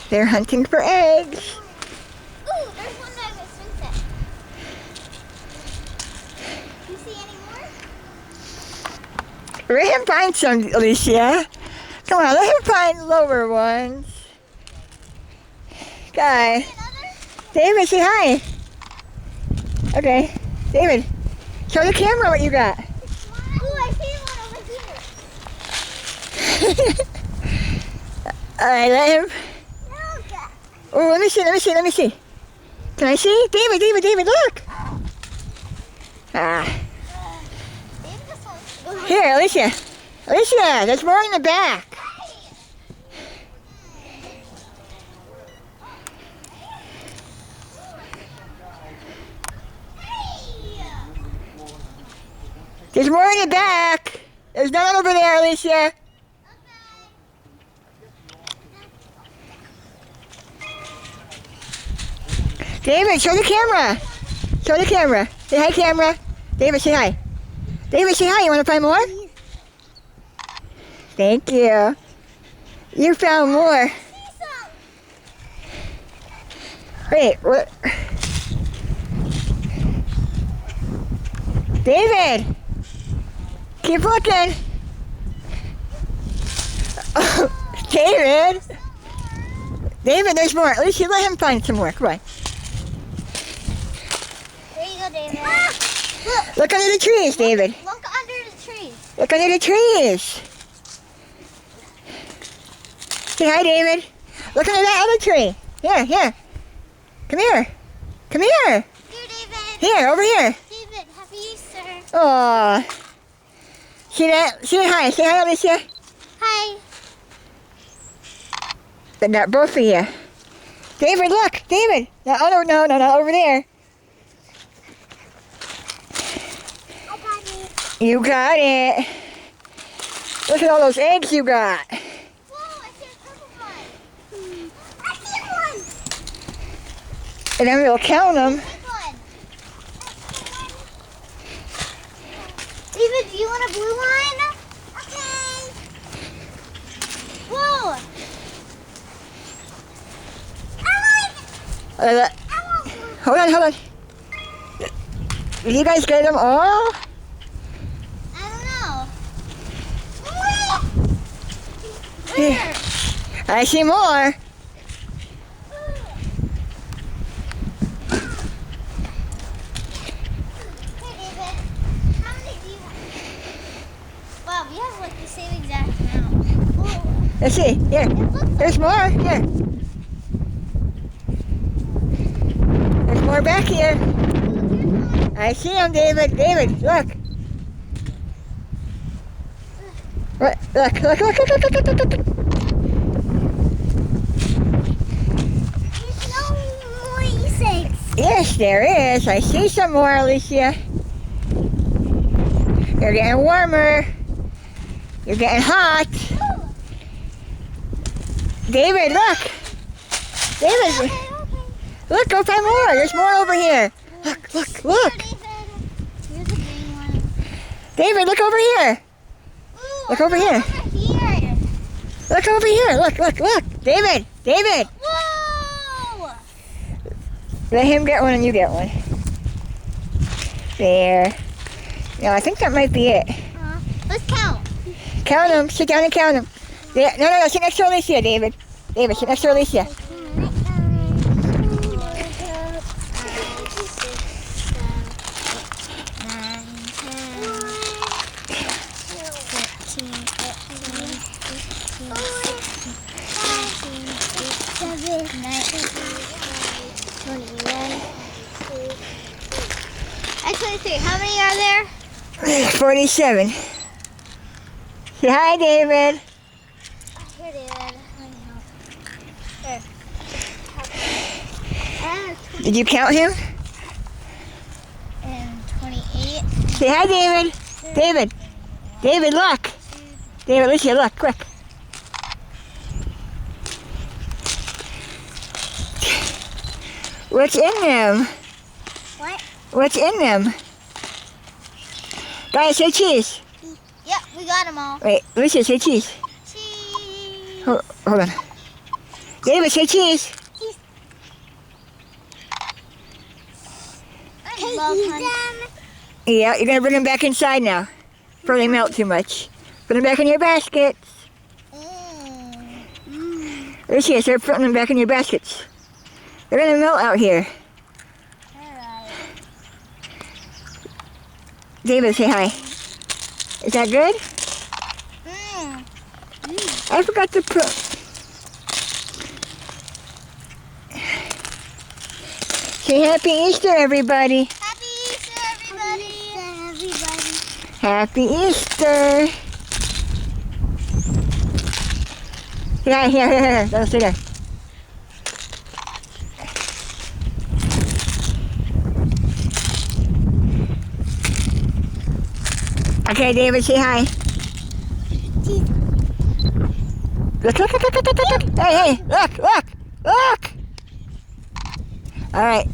They're hunting for eggs. Ooh, there's one that was sunset. Do you see any more? Let him find some, Alicia. Come on, let him find lower ones. Guy. David, say hi. Okay. David, show the camera what you got. Ooh, I see one over here. Alright, let him. Oh, let me see. Can I see? David, look. Ah. Here, Alicia, there's more in the back. There's more in the back. There's none over there, Alicia. David, show the camera. Say hi, camera. David, say hi. You want to find more? Thank you. You found more. Wait, what? David, keep looking. Oh, David, there's more. At least you let him find some more. Come on. There you go, David. Look under the trees, David. Look under the trees. Look under the trees. Say hi, David. Look under that other tree. Here. Come here. Here, David. Here, over here. David, happy Easter. Aw. See that? Say hi. Say hi, Alicia. Hi. I got both of you. David, look. David. No, not over there. I got it. You got it. Look at all those eggs you got. Whoa, I see a purple one. I see one. And then we'll count them. Big one. David, do you want a blue one? Okay. Whoa. I want blue. Hold on. Did you guys get them all? I don't know. Yeah. I see more. Hey, David. How many do you want? Wow, we have like the same exact amount. Whoa. Let's see. Here. There's more. Here. There's more back here. I see them, David. David, look. What? Look. There's no more insects. Yes, there is. I see some more, Alicia. You're getting warmer. You're getting hot. David, look. David, look, go find more. There's more over here. Look. Here, David. Here's a green one. David, look over here. Ooh, Look over here. Here. Look over here. Look. David. Whoa! Let him get one and you get one. There. No, I think that might be it. Let's count. Count them. Sit down and count them. Yeah, no. Sit next to Alicia, David. David, sit next to Alicia. 23. How many are there? 47. Say hi, David. Here, David. Here. Did you count him? And 28. Say hi, David. David, look. David, Alicia, look, quick. What's in them? What? What's in them? Guys, say cheese. Yep, we got them all. Wait, Alicia, say cheese. Cheese. Hold on. David, say cheese. I love honey. Yeah, you're gonna bring them back inside now. Before they melt too much. Put them back in your baskets. There she is. They're putting them back in your baskets. They're gonna melt out here. Alright. David, say hi. Is that good? I forgot to put. Say Happy Easter, everybody. Happy Easter, everybody. Happy Easter. Yeah, here. Don't sit there. Okay, David, say hi. Look. Hey, look. All right.